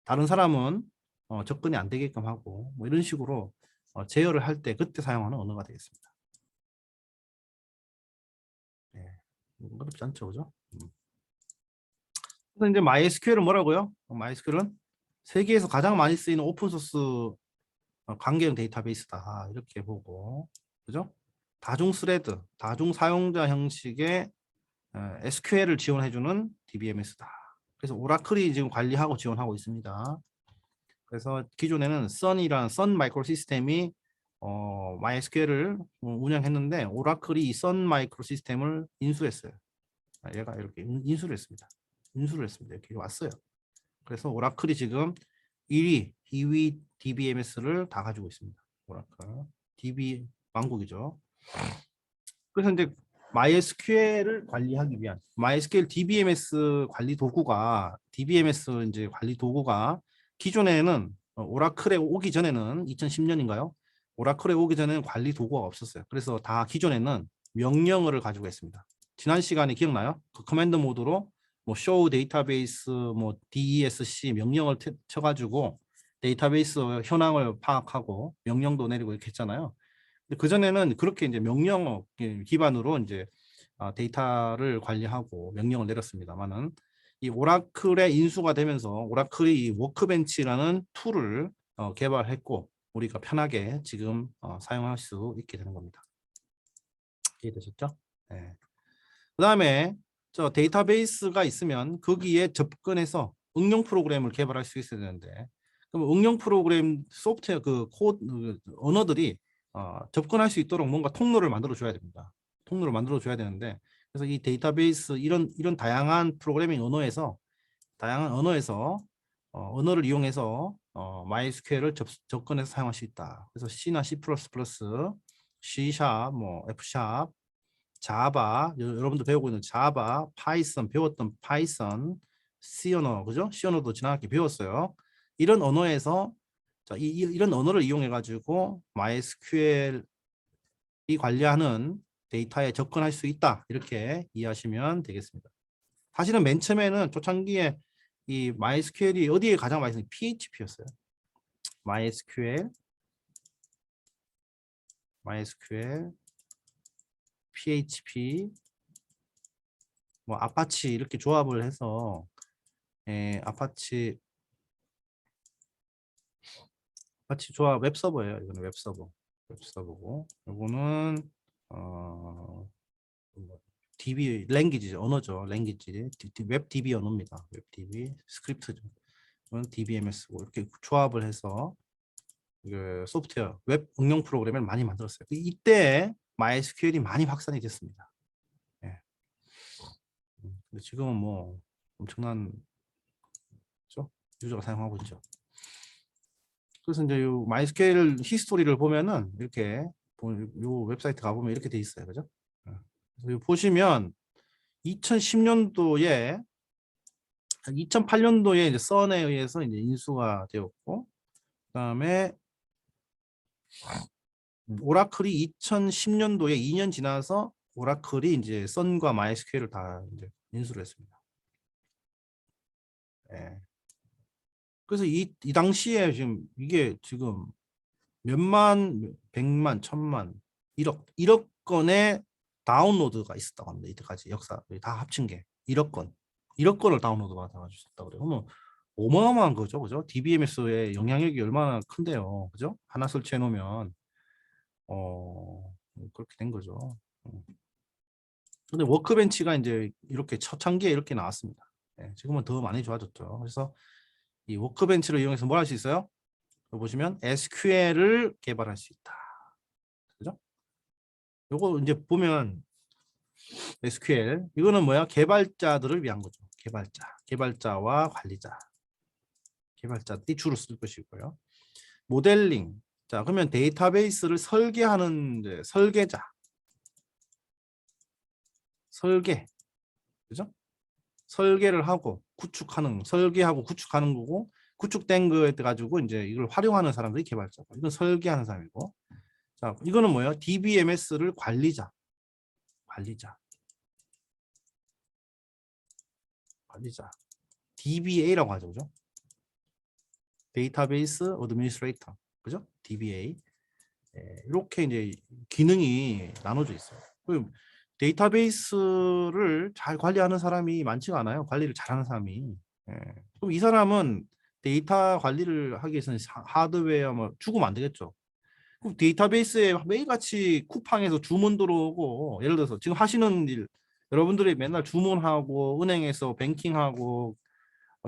다른 사람은 접근이 안 되게끔 하고, 뭐 이런 식으로 제어를 할 때 그때 사용하는 언어가 되겠습니다. 네, 어렵지 않죠, 그죠? 그래서 이제 MySQL은 뭐라고요? MySQL은 세계에서 가장 많이 쓰이는 오픈소스 관계형 데이터베이스다, 이렇게 보고, 그죠? 다중 스레드, 다중 사용자 형식의 SQL을 지원해주는 DBMS다. 그래서 오라클이 지금 관리하고 지원하고 있습니다. 그래서 기존에는 Sun이라는 Sun 마이크로 시스템이 MySQL을 운영했는데 오라클이 이 Sun 마이크로 시스템을 인수했어요. 얘가 이렇게 인수를 했습니다. 이렇게 왔어요. 그래서 오라클이 지금 1위, 2위 DBMS를 다 가지고 있습니다. 오라클 DB 왕국이죠. 그래서 이제 MySQL을 관리하기 위한 MySQL DBMS 관리 도구가 기존에는 오라클에 오기 전에는 2010년인가요? 오라클에 오기 전에는 관리 도구가 없었어요. 그래서 다 기존에는 명령어를 가지고 있습니다. 지난 시간에 기억나요? 그 커맨드 모드로 뭐 show 데이터베이스 뭐 DESC 명령을 쳐가지고 데이터베이스 현황을 파악하고 명령도 내리고 이렇게 했잖아요. 그 전에는 그렇게 이제 명령어 기반으로 이제 데이터를 관리하고 명령을 내렸습니다만은 이 오라클에 인수가 되면서 오라클이 이 워크벤치라는 툴을 개발했고 우리가 편하게 지금 사용할 수 있게 되는 겁니다. 이해되셨죠? 네. 그다음에 저 데이터베이스가 있으면 거기에 접근해서 응용 프로그램을 개발할 수 있어야 되는데 그럼 응용 프로그램 소프트웨어 그 코드 언어들이 접근할 수 있도록 뭔가 통로를 만들어 줘야 됩니다. 통로를 만들어 줘야 되는데 그래서 이 데이터베이스 이런 다양한 프로그래밍 언어에서 언어를 이용해서 MySQL을 접근해서 사용할 수 있다. 그래서 C나 C++, C#, 뭐 F#, 자바, 여러분도 배우고 있는 자바, 파이썬 배웠던 파이썬, C 언어, 그죠? C 언어도 지난학기 배웠어요. 이런 언어에서 이런 언어를 이용해 가지고 MySQL이 관리하는 데이터에 접근할 수 있다. 이렇게 이해하시면 되겠습니다. 사실은 맨 처음에는 초창기에 이 MySQL이 어디에 가장 많이 쓰는 PHP였어요. MySQL, PHP, 뭐 아파치 이렇게 조합을 해서 아파치 조합 웹서버예요. 이거는 웹서버고 이거는 DB 랭귀지 언어죠. 랭귀지 웹 DB 언어입니다. 웹 DB 스크립트죠. 이건 DBMS고 이렇게 조합을 해서 그 소프트웨어 웹 응용 프로그램을 많이 만들었어요. 이때 MySQL이 많이 확산이 됐습니다. 예. 근데 지금은 뭐 엄청난 유저가 사용하고 있죠. 그래서 이제 이 MySQL 히스토리를 보면은 이렇게 요 웹사이트 가보면 이렇게 돼 있어요, 그죠? 그래서 보시면 2010년도에 2008년도에 이제 선에 의해서 이제 인수가 되었고, 그다음에 오라클이 2010년도에 2년 지나서 오라클이 이제 선과 MySQL을 다 이제 인수를 했습니다. 예. 그래서 이 당시에 지금 이게 지금 몇만, 백만, 천만, 1억 건의 다운로드가 있었다고 합니다. 이때까지 역사 다 합친 게 1억 건, 1억 건을 다운로드 받아주셨다고 그래요. 그러면 어마어마한 거죠, 그죠? DBMS의 영향력이 얼마나 큰데요, 그죠? 하나 설치해 놓으면 그렇게 된 거죠. 근데 워크벤치가 이제 이렇게 초창기에 이렇게 나왔습니다. 예, 지금은 더 많이 좋아졌죠. 그래서 이 워크벤치를 이용해서 뭘 할 수 있어요? 보시면 SQL을 개발할 수 있다. 그죠? 요거 이제 보면 SQL 이거는 뭐야? 개발자들을 위한 거죠. 개발자와 관리자, 개발자들이 주로 쓸 것이고요. 모델링. 자, 그러면 데이터베이스를 설계하는 이제 설계자, 설계, 그죠? 설계를 하고 구축하는, 설계하고 구축하는 거고, 구축된 거에 가지고 이제 이걸 활용하는 사람들이 개발자고, 이건 설계하는 사람이고. 자, 이거는 뭐예요? DBMS를 관리자, 관리자. DBA라고 하죠, 그죠? 데이터베이스 어드미니스트레이터, 그죠? DBA. 이렇게 이제 기능이 나눠져 있어요. 그럼 데이터베이스를 잘 관리하는 사람이 많지가 않아요. 관리를 잘하는 사람이. 그럼 이 사람은 데이터 관리를 하기 위해서는 하드웨어 뭐 주고면 안 되겠죠. 그럼 데이터베이스에 매일같이 쿠팡에서 주문 들어오고, 예를 들어서 지금 하시는 일, 여러분들이 맨날 주문하고 은행에서 뱅킹하고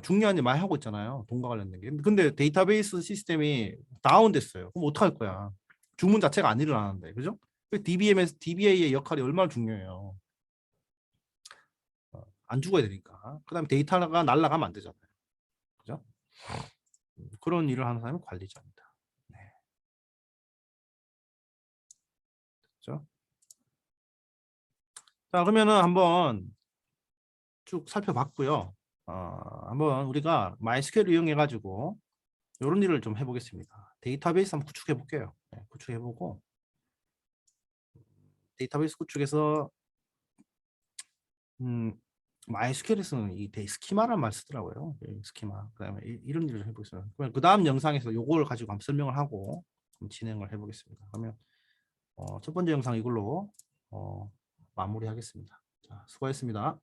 중요한 일 많이 하고 있잖아요. 돈과 관련된 게. 근데 데이터베이스 시스템이 다운됐어요. 그럼 어떡할 거야? 주문 자체가 안 일어나는데, 그죠? DBMS, DBA의 역할이 얼마나 중요해요. 안 죽어야 되니까. 그다음에 데이터가 날아가면 안 되잖아요. 그죠? 그런 일을 하는 사람이 관리자입니다. 네. 그죠? 자, 그러면은 한번 쭉 살펴봤고요. 한번 우리가 MySQL 이용해 가지고 이런 일을 좀 해보겠습니다. 데이터베이스 한번 구축해 볼게요. 네, 구축해 보고 데이터베이스 구축해서 MySQL에서는 이 스키마라는 말 쓰더라고요. 스키마. 그다음에 이런 일을 해보겠습니다. 그러면 그 다음 영상에서 요걸 가지고 한번 설명을 하고 진행을 해보겠습니다. 그러면 첫 번째 영상 이걸로 마무리하겠습니다. 자, 수고하셨습니다.